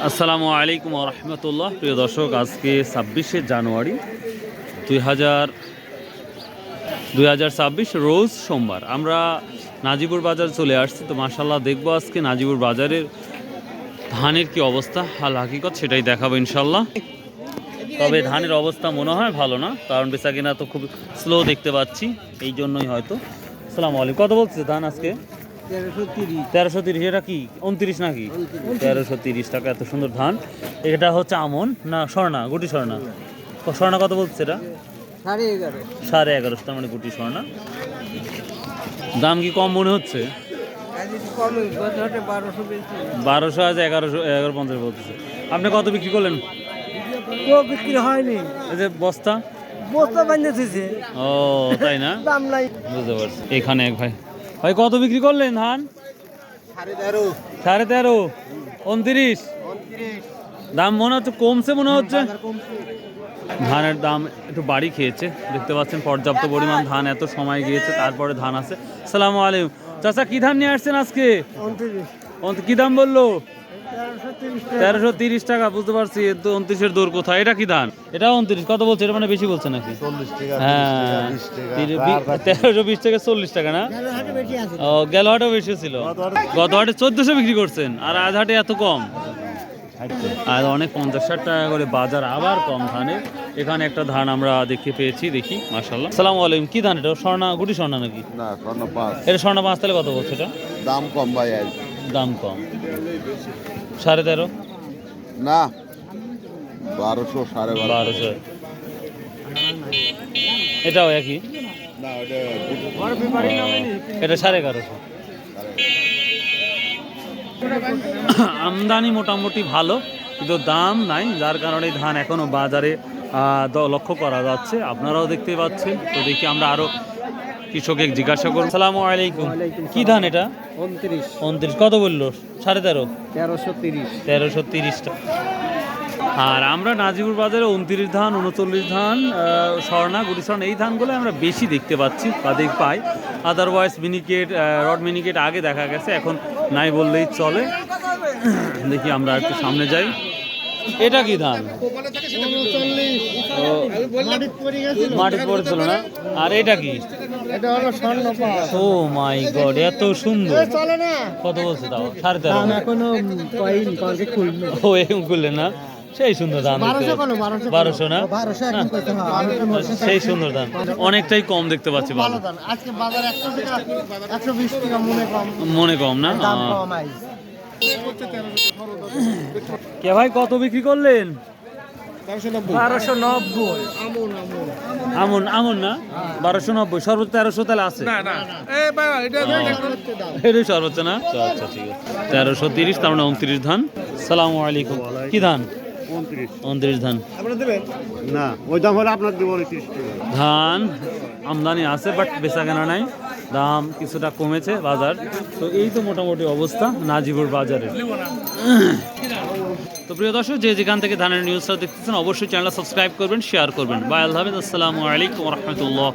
আসসালামু আলাইকুম রহমতুল্লাহ। প্রিয় দর্শক, আজকে 26শে জানুয়ারি 2026 রোজ সোমবার। আমরা নাজিপুর বাজার চলে আসছি। তো মাশাল্লাহ দেখবো আজকে নাজিপুর বাজারের ধানের কি অবস্থা, হাল হাকিকত সেটাই দেখাবো ইনশাল্লাহ। তবে ধানের অবস্থা মনে হয় ভালো না, কারণ বেচা কিনা তো খুব স্লো দেখতে পাচ্ছি, এই জন্যই হয়তো। আসসালামু আলাইকুম। কত বলছে ধান আজকে? 1330। এটা কি 29 নাকি? 1330 টাকা। এত সুন্দর ধান। এটা হচ্ছে আমন না স্বর্ণা? গুটি স্বর্ণা। স্বর্ণা কত বলছে এটা? 11.5। তার মানে গুটি স্বর্ণা। দাম কি কম মনে হচ্ছে? 1200 আছে, 1150 বলতেছে। আপনি কত বিক্রি করলেন? বিক্রি হয়নি, এই যে বস্তা বানিয়েছে। ও তাই না, দাম নাই। বুঝতে পারছি। এখানে এক ভাই ভাই কত বিক্রি করলেন ধান? 13.5। 29 দাম মনে হচ্ছে কমছে, মনে হচ্ছে ধানের দাম একটু বাড়ি খেয়েছে। দেখতে পাচ্ছেন পর্যাপ্ত পরিমাণ ধান, এত সময় গিয়েছে তারপরে ধান আছে। সালামু আলাইকুম চাচা, কি ধান নিয়ে আসছেন আজকে? কি দাম বললো? 1330 টাকা। বুঝতে পারছি। 29-এর দৌড় কোথায়? এটা কি ধান? এটা 29। কত বলছে? এটা মানে বেশি বলছে নাকি? হ্যাঁ, 1320 থেকে 40 টাকা না? ও, গেল হাটেও বেশি ছিল। গত হাটে 1400 বিক্রি করছেন, আর আজ হাটে এত কম। আর অনেক 50-60 টাকা করে বাজার, আবার কম ধানের। এখানে একটা ধান আমরা দেখতে পেয়েছি, দেখি মাশাআল্লাহ। আসসালামু আলাইকুম। কি ধান এটা? স্বর্ণা, গুটি স্বর্ণা নাকি? না, স্বর্ণ 5। এটা স্বর্ণা 5। তাহলে কত বলছে এটা? দাম কম ভাই আজ। দাম কম 13.5 না, 1200 1250। 1200। এটাও একই? না, এটা 1150। আমদানি মোটামুটি ভালো, কিন্তু দাম নাই, যার কারণে ধান এখনো বাজারে লক্ষ্য করা যাচ্ছে, আপনারাও দেখতে পাচ্ছেন। তো দেখি আমরা আরো কৃষকের জিজ্ঞাসা করব। আসসালামু আলাইকুম। কি ধান এটা? 29। কত বললো? 13.5। 1330 টাকা। আর আমরা নাজিপুর বাজারে 29 ধান, 39 ধান, স্বর্ণা, গুটি স্বর্ণা, এই ধানগুলো আমরা বেশি দেখতে পাচ্ছি বা পাই। আদারওয়াইজ মিনিকেট, রড মিনিকেট আগে দেখা গেছে, এখন নাই বললেই চলে। দেখি আমরা একটু সামনে যাই। এটা কি ধান? মাটি পড়েছিল না? আর এটা কি? ও মাই গড, এত সুন্দর। কত বলছে তাও? 13.5। ও এরকম করলেন না? সেই সুন্দর ধান। 1200 না? সেই সুন্দর ধান, অনেকটাই কম দেখতে পাচ্ছি। ভালো মনে কম না? কে ভাই কত বিক্রি করলেন? 1290। আমন আমন না? 1290। সর্বোচ্চ 1300 তাহলে আছে? এটাই সর্বোচ্চ না? আচ্ছা ঠিক আছে। 1330, তার মানে 29 ধান। সালামু আলাইকুম। কি ধান? 29 ধান। না, ওই দাম হলে আপনার দেব 30 টাকা। ধান আমদানি আছে, বাট বেচা কেনা নাই, দাম কিছুটা কমেছে বাজার। তো এই তো মোটামুটি অবস্থা নাজিপুর বাজারে। তো প্রিয় দর্শক, যে যেখান থেকে ধানের নিউজটা দেখতেছেন, অবশ্যই চ্যানেলটা সাবস্ক্রাইব করবেন, শেয়ার করবেন। বাই, আল্লাহ হাফেজ। আসসালামু আলাইকুম রহমতুল্লাহ।